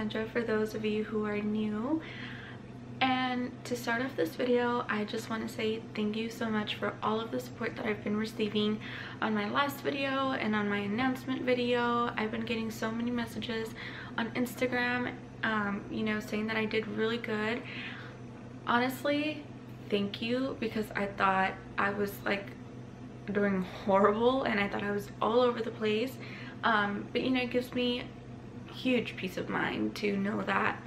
Sandra for those of you who are new. And to start off this video, I just want to say thank you so much for all of the support that I've been receiving on my last video and on my announcement video. I've been getting so many messages on Instagram, you know, saying that I did really good. Honestly, thank you, because I thought I was like doing horrible and I thought I was all over the place. But you know, it gives me huge peace of mind to know that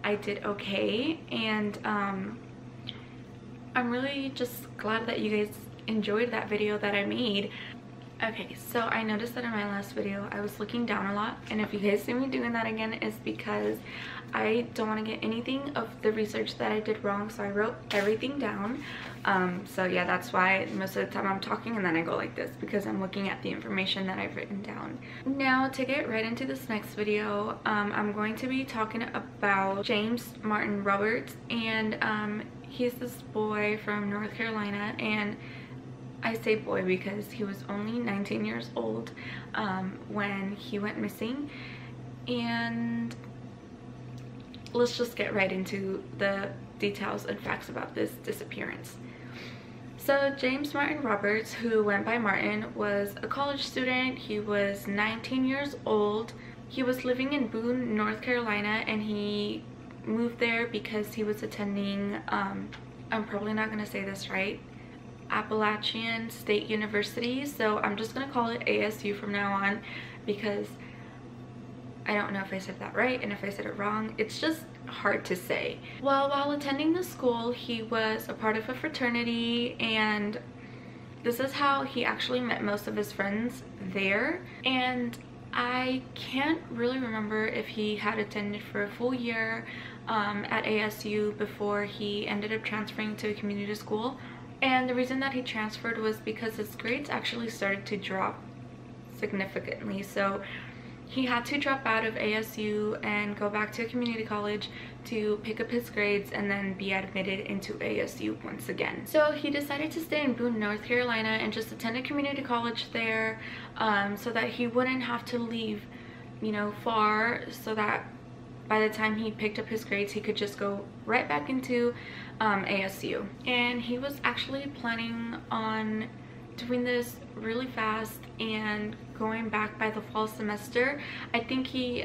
I did okay, and I'm really just glad that you guys enjoyed that video that I made. Okay, so I noticed that in my last video I was looking down a lot, and if you guys see me doing that again, it's because I don't want to get anything of the research that I did wrong, so I wrote everything down. So yeah, that's why most of the time I'm talking and then I go like this, because I'm looking at the information that I've written down. Now, to get right into this next video, I'm going to be talking about James Martin Roberts, and he's this boy from North Carolina, and I say boy because he was only 19 years old when he went missing. And let's just get right into the details and facts about this disappearance. So James Martin Roberts, who went by Martin, was a college student. He was 19 years old. He was living in Boone, North Carolina, and he moved there because he was attending, I'm probably not going to say this right, Appalachian State University. So I'm just going to call it ASU from now on, because I don't know if I said that right, and if I said it wrong, it's just hard to say. Well, while attending the school, he was a part of a fraternity, and this is how he actually met most of his friends there. And I can't really remember if he had attended for a full year at ASU before he ended up transferring to a community school. And the reason that he transferred was because his grades actually started to drop significantly. So he had to drop out of ASU and go back to a community college to pick up his grades and then be admitted into ASU once again. So he decided to stay in Boone, North Carolina, and just attend a community college there, so that he wouldn't have to leave, you know, far, so that by the time he picked up his grades, he could just go right back into ASU. And he was actually planning on doing this really fast and going back by the fall semester. I think he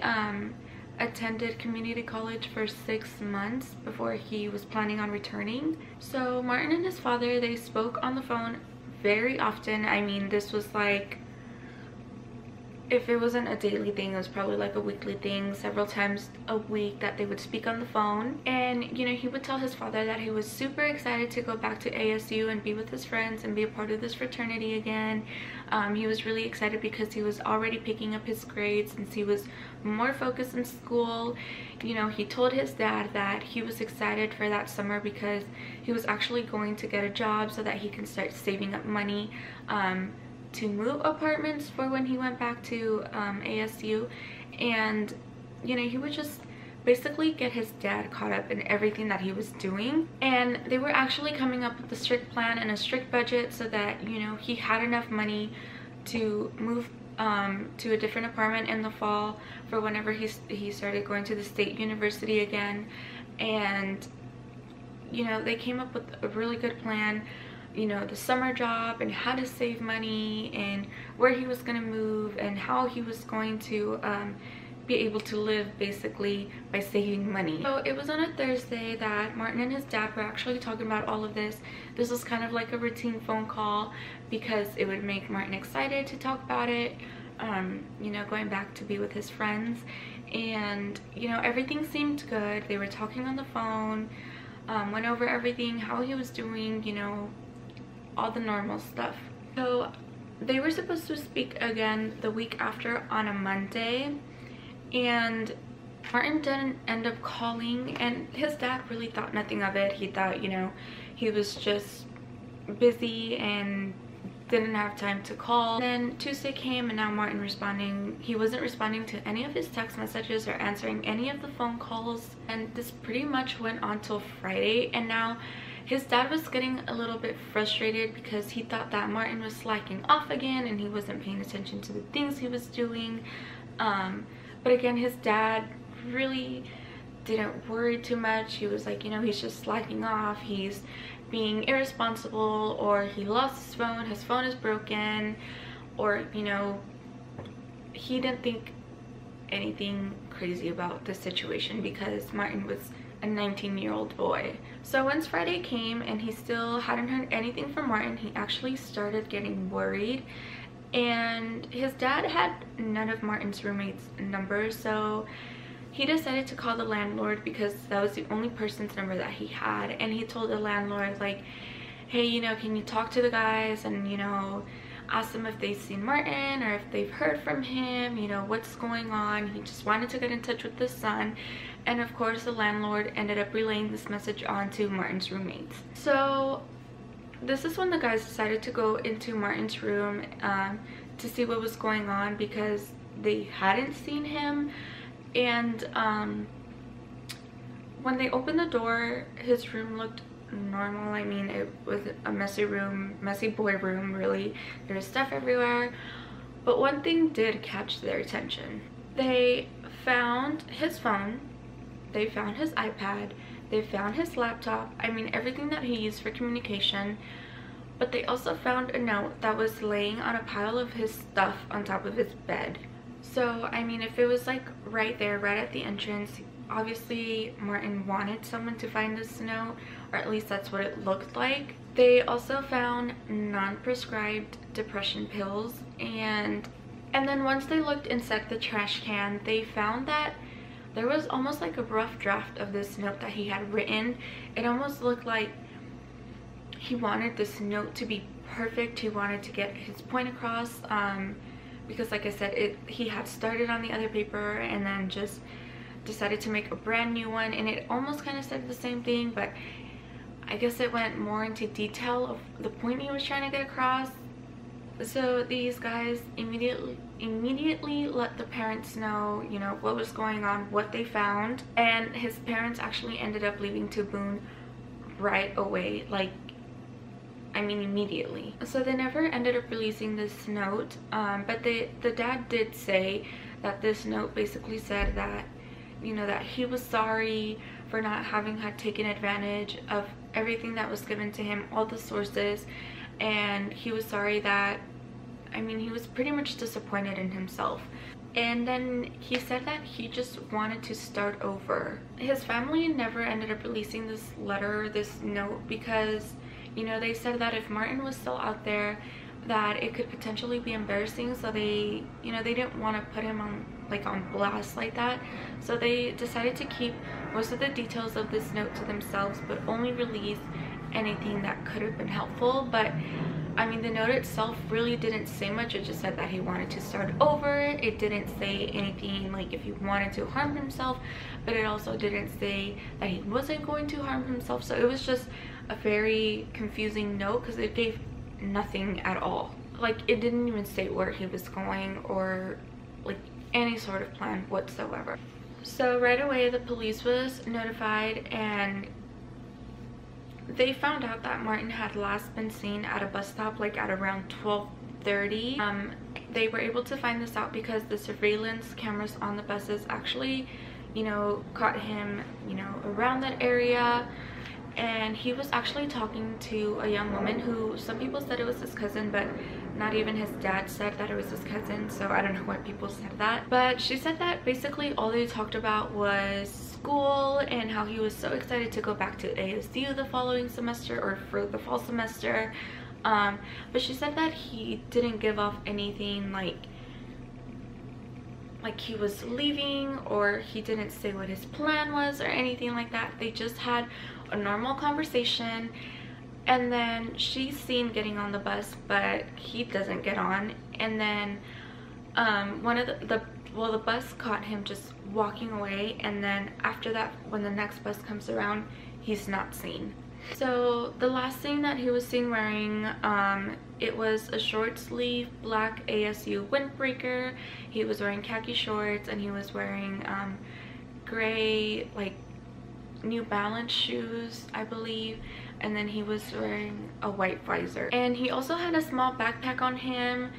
attended community college for 6 months before he was planning on returning. So Martin and his father, they spoke on the phone very often. I mean, this was like, if it wasn't a daily thing, it was probably like a weekly thing, several times a week that they would speak on the phone. And you know, he would tell his father that he was super excited to go back to ASU and be with his friends and be a part of this fraternity again. He was really excited because he was already picking up his grades since he was more focused in school. You know, he told his dad that he was excited for that summer because he was actually going to get a job so that he can start saving up money to move apartments for when he went back to ASU. And you know, he would just basically get his dad caught up in everything that he was doing. And they were actually coming up with a strict plan and a strict budget so that, you know, he had enough money to move to a different apartment in the fall for whenever he started going to the state university again. And you know, they came up with a really good plan, you know, the summer job and how to save money and where he was going to move and how he was going to be able to live basically by saving money. So it was on a Thursday that Martin and his dad were actually talking about all of this. This was kind of like a routine phone call because it would make Martin excited to talk about it, you know, going back to be with his friends. And you know, everything seemed good. They were talking on the phone, went over everything, how he was doing, you know, all the normal stuff. So they were supposed to speak again the week after on a Monday, and Martin didn't end up calling, and his dad really thought nothing of it. He thought, you know, he was just busy and didn't have time to call. Then Tuesday came, and now Martin he wasn't responding to any of his text messages or answering any of the phone calls. And this pretty much went on till Friday, and now his dad was getting a little bit frustrated because he thought that Martin was slacking off again and he wasn't paying attention to the things he was doing. But again, his dad really didn't worry too much. He was like, you know, he's just slacking off, he's being irresponsible, or he lost his phone is broken, or, you know, he didn't think anything crazy about the situation because Martin was a 19-year-old boy. So once Friday came and he still hadn't heard anything from Martin, he actually started getting worried. And his dad had none of Martin's roommates' numbers, so he decided to call the landlord because that was the only person's number that he had. And he told the landlord, like, hey, you know, can you talk to the guys and, you know, ask them if they've seen Martin or if they've heard from him, you know, what's going on. He just wanted to get in touch with the son. And of course the landlord ended up relaying this message on to Martin's roommates. So this is when the guys decided to go into Martin's room to see what was going on because they hadn't seen him. And when they opened the door, his room looked normal. I mean, it was a messy room, messy boy room, really. There was stuff everywhere. But one thing did catch their attention. They found his phone, they found his iPad, they found his laptop, I mean everything that he used for communication. But they also found a note that was laying on a pile of his stuff on top of his bed. So I mean, if it was like right there, right at the entrance, obviously Martin wanted someone to find this note, or at least that's what it looked like. They also found non-prescribed depression pills, and then once they looked inside the trash can, they found that there was almost like a rough draft of this note that he had written. It almost looked like he wanted this note to be perfect. He wanted to get his point across, because like I said, he had started on the other paper and then just decided to make a brand new one, and it almost kind of said the same thing, but I guess it went more into detail of the point he was trying to get across. So these guys immediately let the parents know, you know, what was going on, what they found, and his parents actually ended up leaving to Boone right away, like, I mean immediately. So they never ended up releasing this note, but the dad did say that this note basically said that, you know, that he was sorry for not having had taken advantage of everything that was given to him, all the sources, and he was sorry that, I mean, he was pretty much disappointed in himself. And then he said that he just wanted to start over. His family never ended up releasing this letter, this note, because, you know, they said that if Martin was still out there, that it could potentially be embarrassing. So they, you know, they didn't want to put him on blast like that. So they decided to keep most of the details of this note to themselves, but only release anything that could have been helpful. But I mean, the note itself really didn't say much. It just said that he wanted to start over. It didn't say anything like if he wanted to harm himself, but it also didn't say that he wasn't going to harm himself. So it was just a very confusing note because it gave nothing at all. Like, it didn't even say where he was going or like any sort of plan whatsoever. So right away the police was notified, and they found out that Martin had last been seen at a bus stop like at around 12:30. They were able to find this out because the surveillance cameras on the buses actually, you know, caught him, you know, around that area. And he was actually talking to a young woman who some people said it was his cousin, but not even his dad said that it was his cousin, so I don't know why people said that. But she said that basically all they talked about was school and how he was so excited to go back to ASU the following semester, or for the fall semester. But she said that he didn't give off anything like he was leaving, or he didn't say what his plan was or anything like that. They just had a normal conversation, and then she's seen getting on the bus, but he doesn't get on. And then one of the bus caught him just walking away, and then after that, when the next bus comes around, he's not seen. So the last thing that he was seen wearing, it was a short sleeve black ASU windbreaker. He was wearing khaki shorts, and he was wearing gray like New Balance shoes, I believe, and then he was wearing a white visor. And he also had a small backpack on him,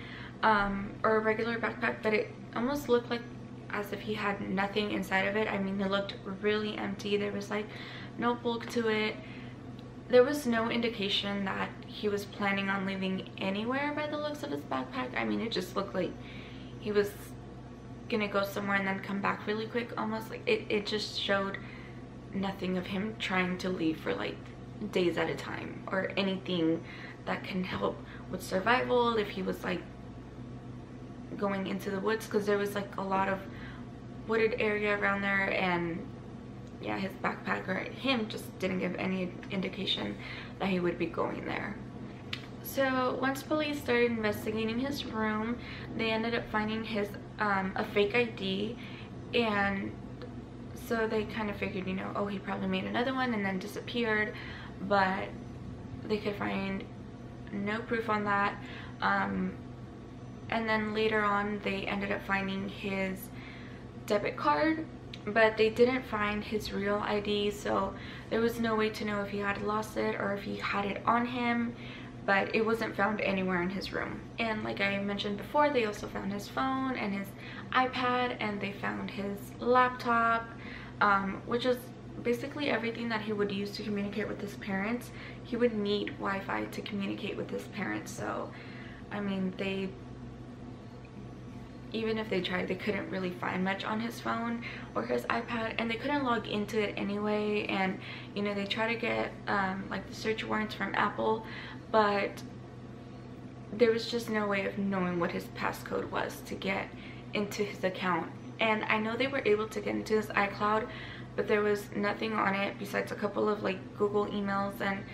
or a regular backpack, but it almost looked like, as if he had nothing inside of it. I mean, it looked really empty. There was like no bulk to it. There was no indication that he was planning on leaving anywhere by the looks of his backpack. I mean, it just looked like he was gonna go somewhere and then come back really quick, almost like it just showed nothing of him trying to leave for like days at a time or anything that can help with survival if he was like going into the woods, because there was like a lot of wooded area around there, and yeah, his backpack or him just didn't give any indication that he would be going there. So once police started investigating his room, they ended up finding his a fake ID, and so they kind of figured, you know, oh, he probably made another one and then disappeared, but they could find no proof on that. And then later on they ended up finding his debit card, but they didn't find his real ID, so there was no way to know if he had lost it or if he had it on him, but it wasn't found anywhere in his room. And like I mentioned before, they also found his phone and his iPad, and they found his laptop, which is basically everything that he would use to communicate with his parents. He would need Wi-Fi to communicate with his parents, so I mean, even if they tried, they couldn't really find much on his phone or his iPad, and they couldn't log into it anyway. And you know, they try to get like the search warrants from Apple, but there was just no way of knowing what his passcode was to get into his account. And I know they were able to get into his iCloud, but there was nothing on it besides a couple of like Google emails, and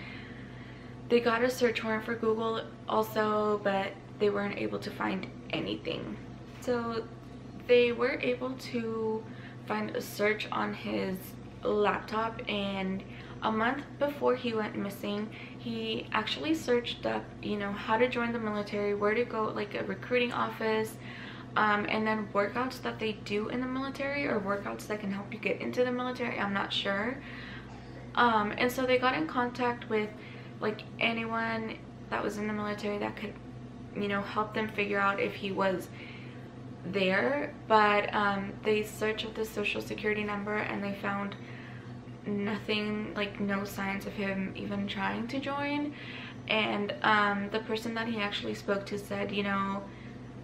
they got a search warrant for Google also, but they weren't able to find anything. So they were able to find a search on his laptop, and a month before he went missing, he actually searched up, you know, how to join the military, where to go, like a recruiting office, and then workouts that they do in the military, or workouts that can help you get into the military, I'm not sure. And so they got in contact with like anyone that was in the military that could, you know, help them figure out if he was there. But they searched with the social security number and they found nothing, like no signs of him even trying to join. And the person that he actually spoke to said, you know,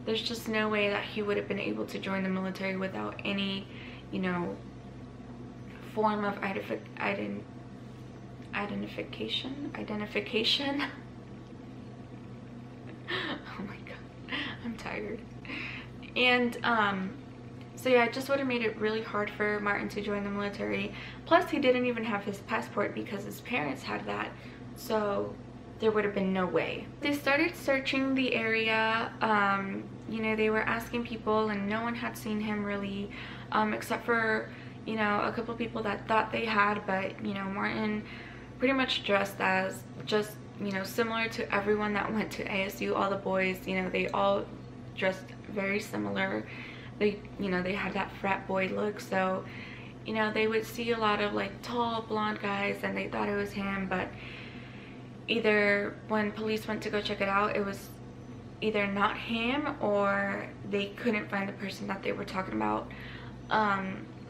there's just no way that he would have been able to join the military without any, you know, form of identification. Oh my god, I'm tired. And so yeah, it just would have made it really hard for Martin to join the military. Plus he didn't even have his passport because his parents had that, so there would have been no way. They started searching the area. You know, they were asking people and no one had seen him really, except for, you know, a couple people that thought they had. But you know, Martin pretty much dressed as just, you know, similar to everyone that went to ASU. All the boys, you know, they all dressed very similar. They, you know, they had that frat boy look, so you know, they would see a lot of like tall blonde guys and they thought it was him. But either when police went to go check it out, it was either not him or they couldn't find the person that they were talking about.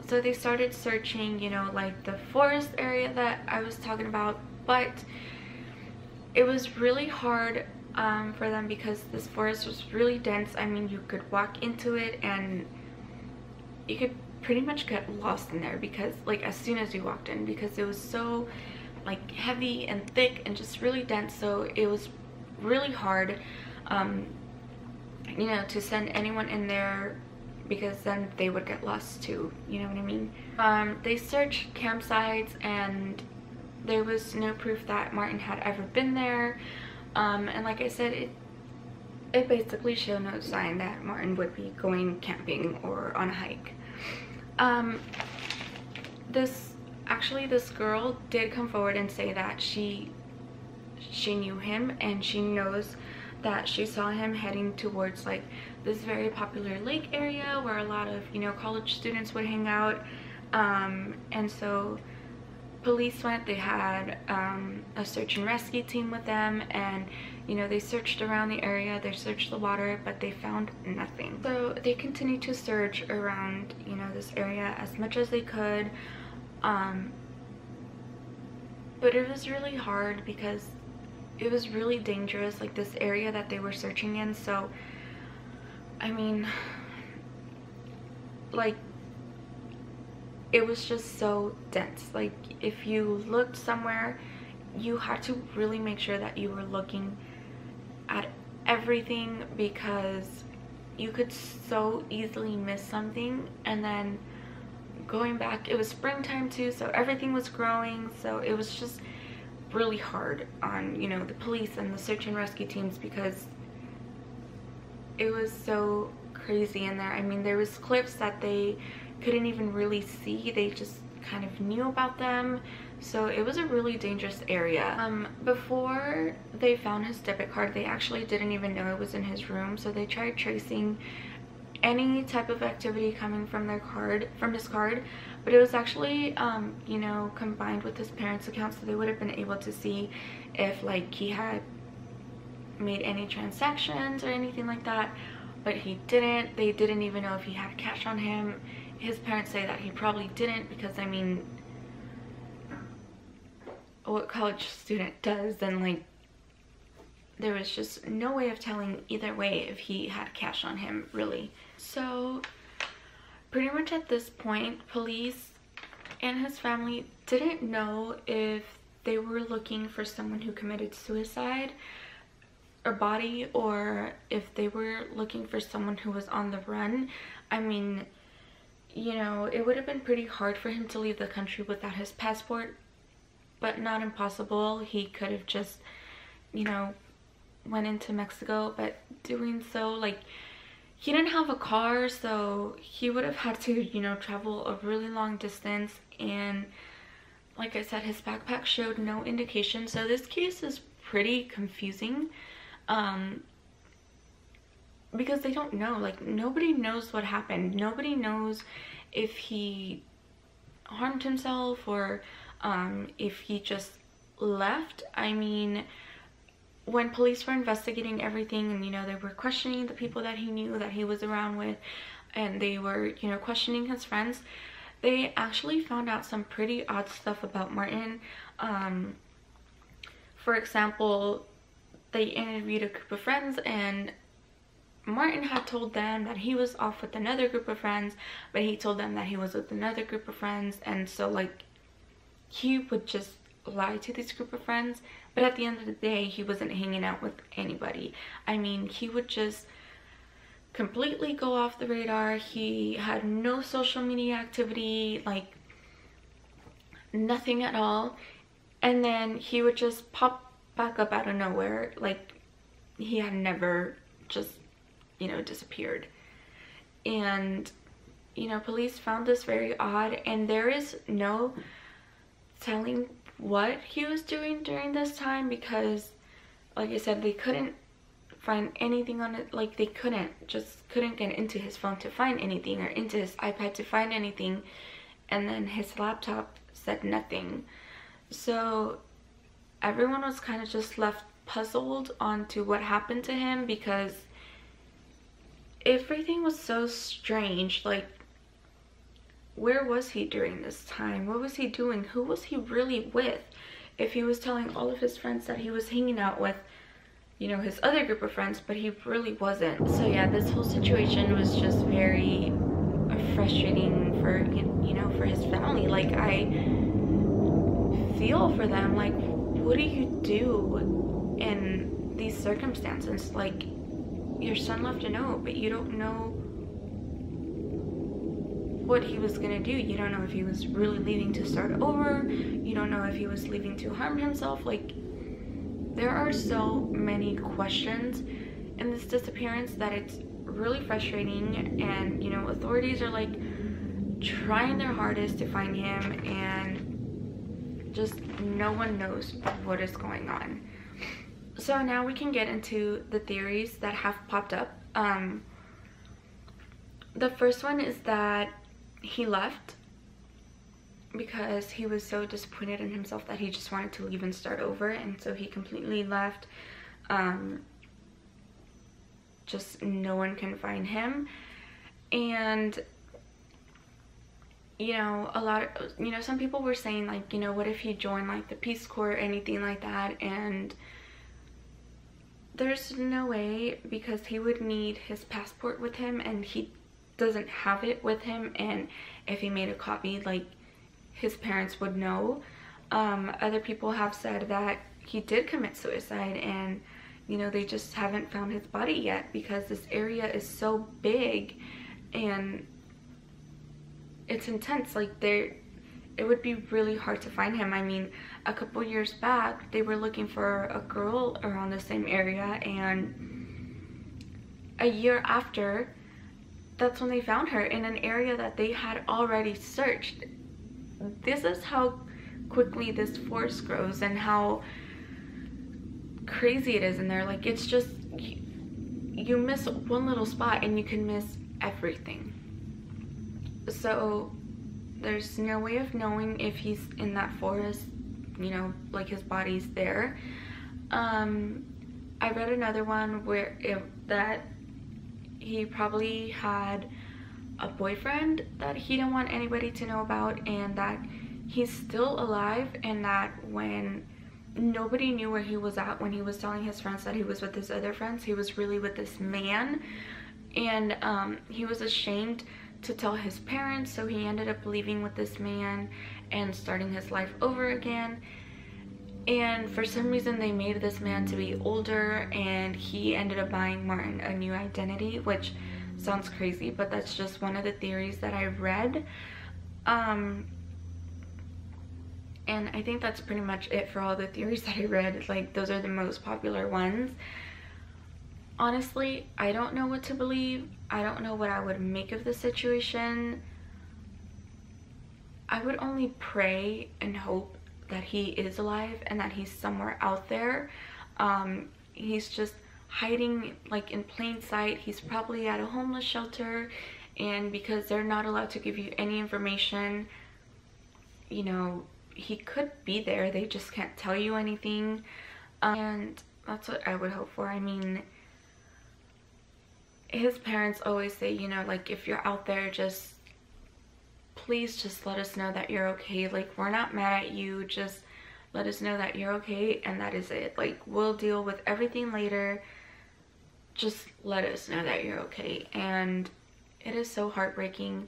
So they started searching, you know, like the forest area that I was talking about, but it was really hard for them because this forest was really dense. I mean, you could walk into it and you could pretty much get lost in there, because like as soon as you walked in, because it was so like heavy and thick and just really dense. So it was really hard, you know, to send anyone in there, because then they would get lost too, you know what I mean? They searched campsites and there was no proof that Martin had ever been there. And like I said, it basically showed no sign that Martin would be going camping or on a hike. This girl did come forward and say that she knew him, and she knows that she saw him heading towards like this very popular lake area where a lot of, you know, college students would hang out. And so police went, they had a search and rescue team with them, and you know, they searched around the area, they searched the water, but they found nothing. So they continued to search around, you know, this area as much as they could, but it was really hard because it was really dangerous, like this area that they were searching in. So I mean, like, it was just so dense. Like, if you looked somewhere, you had to really make sure that you were looking at everything, because you could so easily miss something. And then going back, it was springtime too, so everything was growing, so it was just really hard on, you know, the police and the search and rescue teams, because it was so crazy in there. I mean, there was cliffs that they couldn't even really see, they just kind of knew about them, so it was a really dangerous area. Before they found his debit card, they actually didn't even know it was in his room, so they tried tracing any type of activity coming from his card, but it was actually you know, combined with his parents' account, so they would have been able to see if like he had made any transactions or anything like that, but he didn't. They didn't even know if he had cash on him. His parents say that he probably didn't, because I mean, what college student does? And like, there was just no way of telling either way if he had cash on him, really. So pretty much at this point, police and his family didn't know if they were looking for someone who committed suicide or body, or if they were looking for someone who was on the run. I mean, you know, it would have been pretty hard for him to leave the country without his passport, but not impossible. He could have just, you know, went into Mexico, but doing so, like, he didn't have a car, so he would have had to, you know, travel a really long distance. And like I said, his backpack showed no indication, so this case is pretty confusing, because they don't know. Like, nobody knows what happened. Nobody knows if he harmed himself or if he just left. I mean, when police were investigating everything, and you know, they were questioning the people that he knew, that he was around with, and they were, you know, questioning his friends, they actually found out some pretty odd stuff about Martin. For example, they interviewed a group of friends, and Martin had told them that he was off with another group of friends, but he told them that he was with another group of friends. And so like, he would just lie to this group of friends, but at the end of the day, he wasn't hanging out with anybody. I mean, he would just completely go off the radar. He had no social media activity, like nothing at all, and then he would just pop back up out of nowhere, like he had never just, you know, disappeared. And you know, police found this very odd, and there is no telling what he was doing during this time, because like I said, they couldn't find anything on it. Like, they couldn't get into his phone to find anything, or into his iPad to find anything, and then his laptop said nothing. So everyone was kind of just left puzzled onto what happened to him, because everything was so strange. Like, where was he during this time? What was he doing? Who was he really with? If he was telling all of his friends that he was hanging out with, you know, his other group of friends, but he really wasn't. So yeah, this whole situation was just very frustrating for, you know, for his family. Like, I feel for them. Like, what do you do in these circumstances? Like, your son left a note, but you don't know what he was gonna do. You don't know if he was really leaving to start over. You don't know if he was leaving to harm himself. Like, there are so many questions in this disappearance that it's really frustrating. And you know, authorities are like trying their hardest to find him, and just no one knows what is going on. So now we can get into the theories that have popped up. The first one is that he left because he was so disappointed in himself that he just wanted to leave and start over, and so he completely left. Just no one can find him. And you know, some people were saying, like, you know, what if he joined like the Peace Corps or anything like that, and there's no way, because he would need his passport with him and he doesn't have it with him, and if he made a copy, like, his parents would know. Other people have said that he did commit suicide, and you know, they just haven't found his body yet because this area is so big and it's intense. Like, it would be really hard to find him. I mean, a couple years back they were looking for a girl around the same area, and a year after, that's when they found her in an area that they had already searched. This is how quickly this forest grows and how crazy it is in there. Like, it's just, you miss one little spot and you can miss everything. So there's no way of knowing if he's in that forest, you know, like his body's there. I read another one where that he probably had a boyfriend that he didn't want anybody to know about, and that he's still alive, and that when nobody knew where he was at, when he was telling his friends that he was with his other friends, he was really with this man, and he was ashamed to tell his parents, so he ended up leaving with this man and starting his life over again. And for some reason they made this man to be older, and he ended up buying Martin a new identity, which sounds crazy, but that's just one of the theories that I read. And I think that's pretty much it for all the theories that I read. Like, those are the most popular ones. Honestly, I don't know what to believe. I don't know what I would make of the situation. I would only pray and hope that he is alive and that he's somewhere out there. He's just hiding, like, in plain sight. He's probably at a homeless shelter, and because they're not allowed to give you any information, you know, he could be there. They just can't tell you anything. And that's what I would hope for. I mean, his parents always say, you know, like, if you're out there, just please just let us know that you're okay. Like, we're not mad at you, just let us know that you're okay, and that is it. Like, we'll deal with everything later, just let us know that you're okay. And it is so heartbreaking,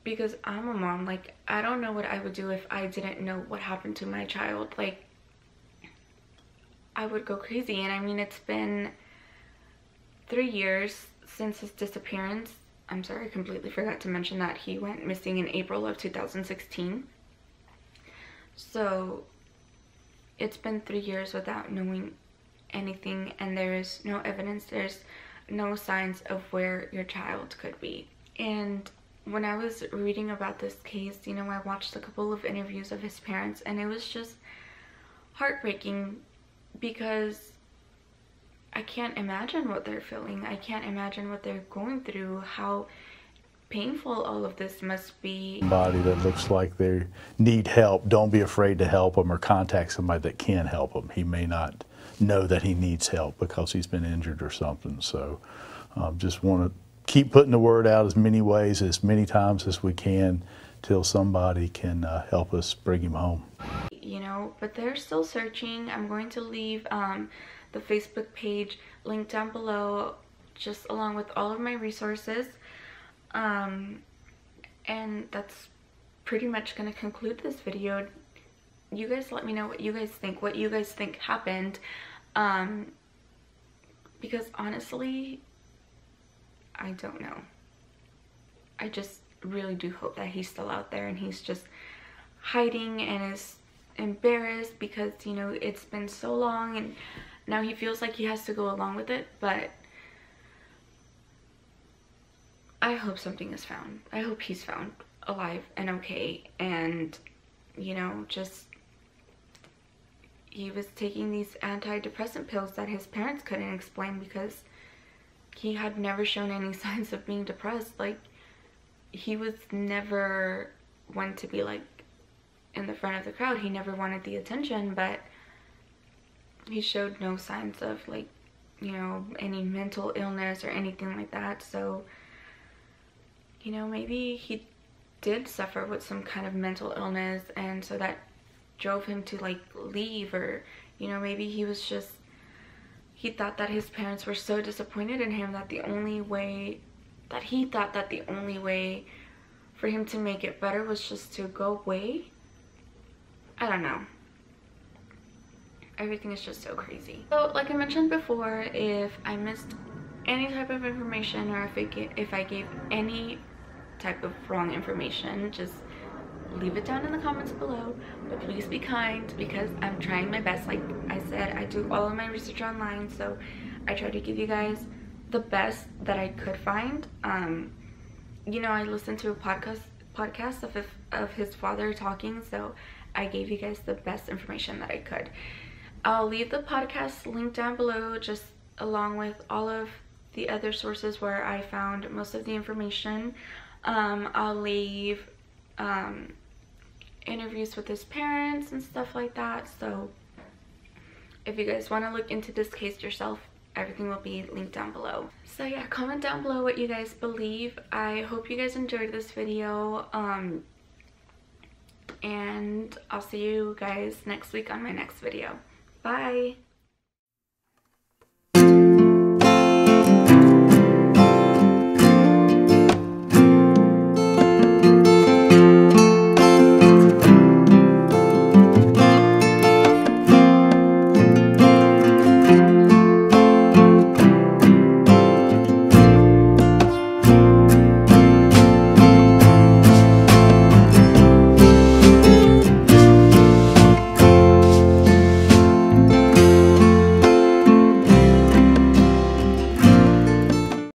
because I'm a mom. Like, I don't know what I would do if I didn't know what happened to my child. Like, I would go crazy. And I mean, it's been 3 years since his disappearance. I'm sorry, I completely forgot to mention that he went missing in April of 2016. So it's been 3 years without knowing anything, and there is no evidence, there's no signs of where your child could be. And when I was reading about this case, you know, I watched a couple of interviews of his parents, and it was just heartbreaking, because I can't imagine what they're feeling. I can't imagine what they're going through, how painful all of this must be. Somebody that looks like they need help, don't be afraid to help them, or contact somebody that can help them. He may not know that he needs help because he's been injured or something. So just want to keep putting the word out as many ways, as many times as we can, till somebody can help us bring him home. You know, but they're still searching. I'm going to leave the Facebook page linked down below, just along with all of my resources. And that's pretty much going to conclude this video. You guys let me know what you guys think, happened, because honestly, I don't know. I just really do hope that he's still out there and he's just hiding and is embarrassed because, you know, it's been so long and now he feels like he has to go along with it. But I hope something is found. I hope he's found alive and okay, and, you know, just, he was taking these antidepressant pills that his parents couldn't explain because he had never shown any signs of being depressed. Like, he was never one to be like in the front of the crowd. He never wanted the attention, but he showed no signs of like, you know, any mental illness or anything like that. So, you know, maybe he did suffer with some kind of mental illness, and so that drove him to like leave, or, you know, maybe he was just, he thought that his parents were so disappointed in him that the only way that he thought that the only way for him to make it better was just to go away. I don't know. Everything is just so crazy. So like I mentioned before, if I missed any type of information, or if I gave any type of wrong information, just leave it down in the comments below. But please be kind, because I'm trying my best. Like I said, I do all of my research online, so I try to give you guys the best that I could find. You know, I listened to a podcast of his father talking, so I gave you guys the best information that I could. I'll leave the podcast link down below, just along with all of the other sources where I found most of the information. I'll leave interviews with his parents and stuff like that, so if you guys want to look into this case yourself, everything will be linked down below. So yeah, comment down below what you guys believe. I hope you guys enjoyed this video, and I'll see you guys next week on my next video. Bye!